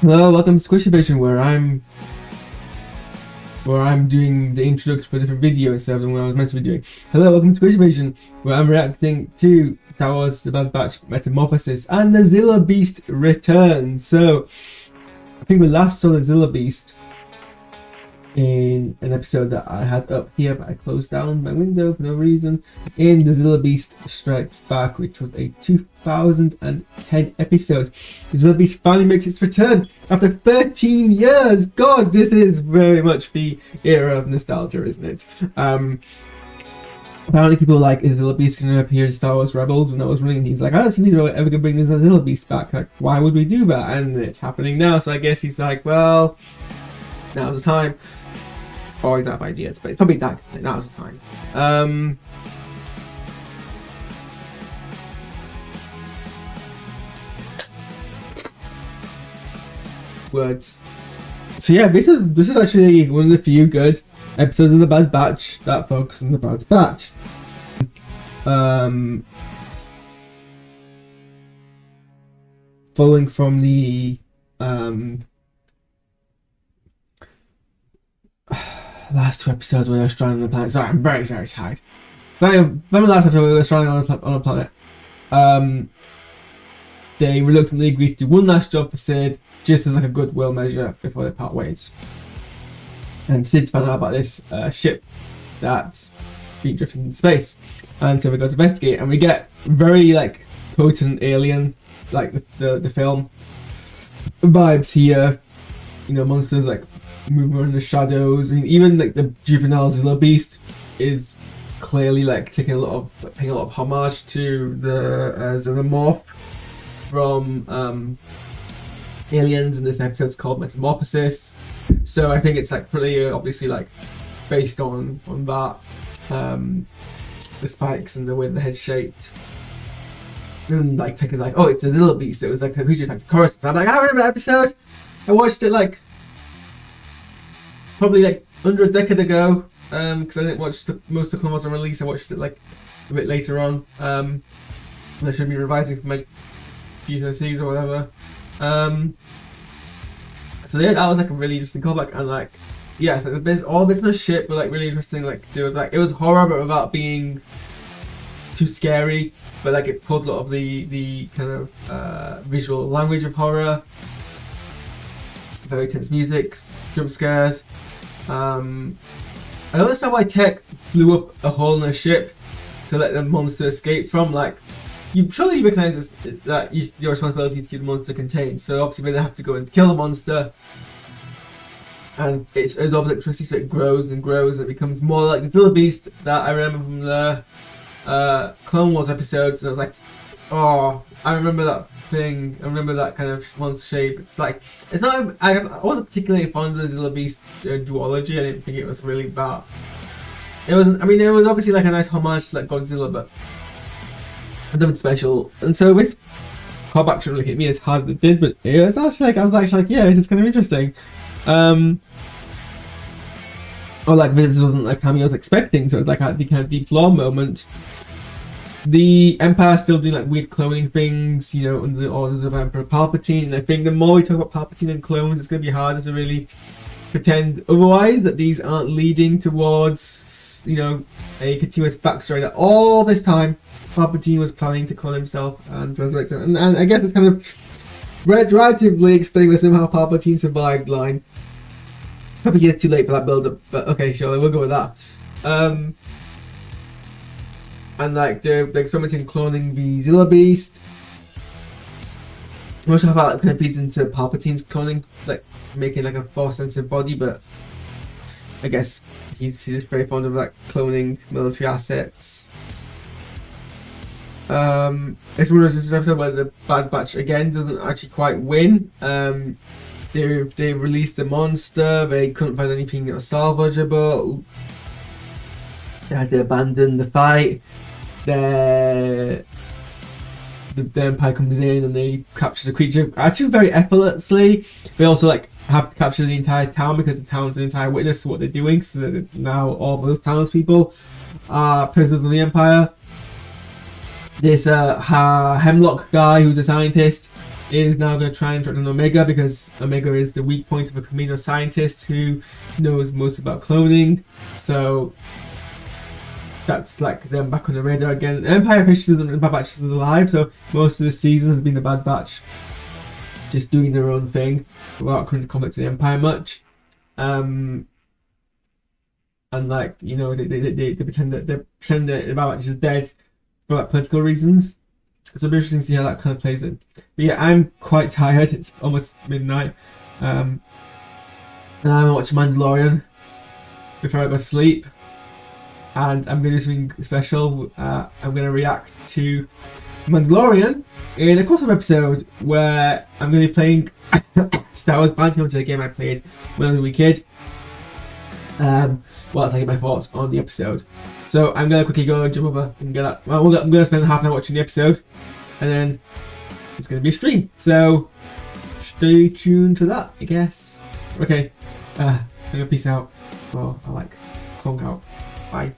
Hello, welcome to SquishiVision, where I'm doing the introduction for a different video instead of the one I was meant to be doing. Hello, welcome to SquishiVision, where I'm reacting to Star Wars: The Bad Batch, Metamorphosis, and the Zilla Beast returns. So, I think we last saw the Zilla Beast in an episode that I had up here, but I closed down my window for no reason. In the Zilla Beast Strikes Back, which was a 2010 episode. The Zilla Beast finally makes its return after 13 years. God, this is very much the era of nostalgia, isn't it? Apparently people were like, is Zilla Beast going to appear in Star Wars Rebels? And I was running, he's like, I don't see we're ever going to bring this Zilla Beast back. Like, why would we do that? And it's happening now, so I guess he's like, well, now's the time. Or he's out of ideas, but it's probably that. Now's the time. Words. So yeah, this is actually one of the few good episodes of the Bad Batch that focus on the Bad Batch. Following from the last two episodes when I was stranded on the planet. Sorry, I'm very tired. Remember the last episode when we were stranded on a planet? They reluctantly agreed to do one last job for Sid, just as like a goodwill measure before they part ways. And Sid's found out about this ship that's being drifted into space, and so we go to investigate, and we get very like potent alien, like the film vibes here. You know, monsters like moving in the shadows. I mean, even like the juvenile Zilla Beast is clearly like paying a lot of homage to the Xenomorph from Aliens, and this episode's called Metamorphosis. So I think it's like pretty obviously like based on that. The spikes and the way the head's shaped. And like Tech is like, oh, it's a Zilla Beast. It was like a creature like the chorus. So I'm like, I remember that episode. I watched it like probably like under a decade ago, because I didn't watch most of the Clone Wars on release. I watched it like a bit later on. And I should be revising for my GCSEs or whatever. So yeah, that was like a really interesting callback, and like yeah, so all business shit, but like really interesting. Like there was like it was horror, but without being too scary. But like it pulled a lot of the kind of visual language of horror. Very tense music, jump scares. I don't understand why Tech blew up a hole in a ship to let the monster escape from. Like, you surely recognize this, that your responsibility to keep the monster contained. So obviously they have to go and kill the monster, and it's obviously so it grows and grows and it becomes more like the Zilla Beast that I remember from the Clone Wars episodes. And I was like, oh, I remember that thing. I remember that kind of monster shape. It's like, it's not. I wasn't particularly fond of the Zilla Beast duology. I didn't think it was really bad. It wasn't. I mean, it was obviously like a nice homage to like Godzilla, but nothing special. And so this callback shouldn't really hit me as hard as it did, but it was actually like I was actually like, yeah, this is kind of interesting. Or like this wasn't like how I was expecting, so it's like the kind of deep lore moment. The Empire's still doing like weird cloning things, you know, under the orders of Emperor Palpatine. And I think the more we talk about Palpatine and clones, it's going to be harder to really pretend otherwise that these aren't leading towards, you know, a continuous backstory that all this time Palpatine was planning to clone himself and resurrect him. And I guess it's kind of retroactively explaining with somehow Palpatine survived line. Probably years too late for that build-up, but okay, sure, we'll go with that. And like they're experimenting cloning the Zilla Beast. I'm not sure how that kind of feeds into Palpatine's cloning, like making like a force-sensitive body, but I guess he's just very fond of like cloning military assets. It's one of those episodes where the Bad Batch again doesn't actually quite win. They released the monster. They couldn't find anything that was salvageable. They had to abandon the fight. The Empire comes in and they capture the creature actually very effortlessly. They also like have to capture the entire town because the town's an entire witness to what they're doing. So that now all those townspeople are prisoners of the Empire. This Hemlock guy who's a scientist is now going to try and track down Omega, because Omega is the weak point of a Camino scientist who knows most about cloning. So that's like them back on the radar again. Empire officials and Bad Batch is alive, so most of the season has been the Bad Batch just doing their own thing without coming to conflict with the Empire much. And like, you know, they pretend that the Bad Batch is dead for like political reasons. So it'll be interesting to see how that kind of plays in. But yeah, I'm quite tired. It's almost midnight. And I'm gonna watch Mandalorian before I go to sleep. And I'm going to do something special. I'm going to react to Mandalorian in a crossover episode where I'm going to be playing Star Wars Bounty Hunter, the game I played when I was a wee kid. While I get my thoughts on the episode. So I'm going to quickly go jump over and get that. Well, I'm going to spend half an hour watching the episode, and then it's going to be a stream. So stay tuned to that, I guess. Okay, I'm going to peace out. Well, I like clonk out. Bye.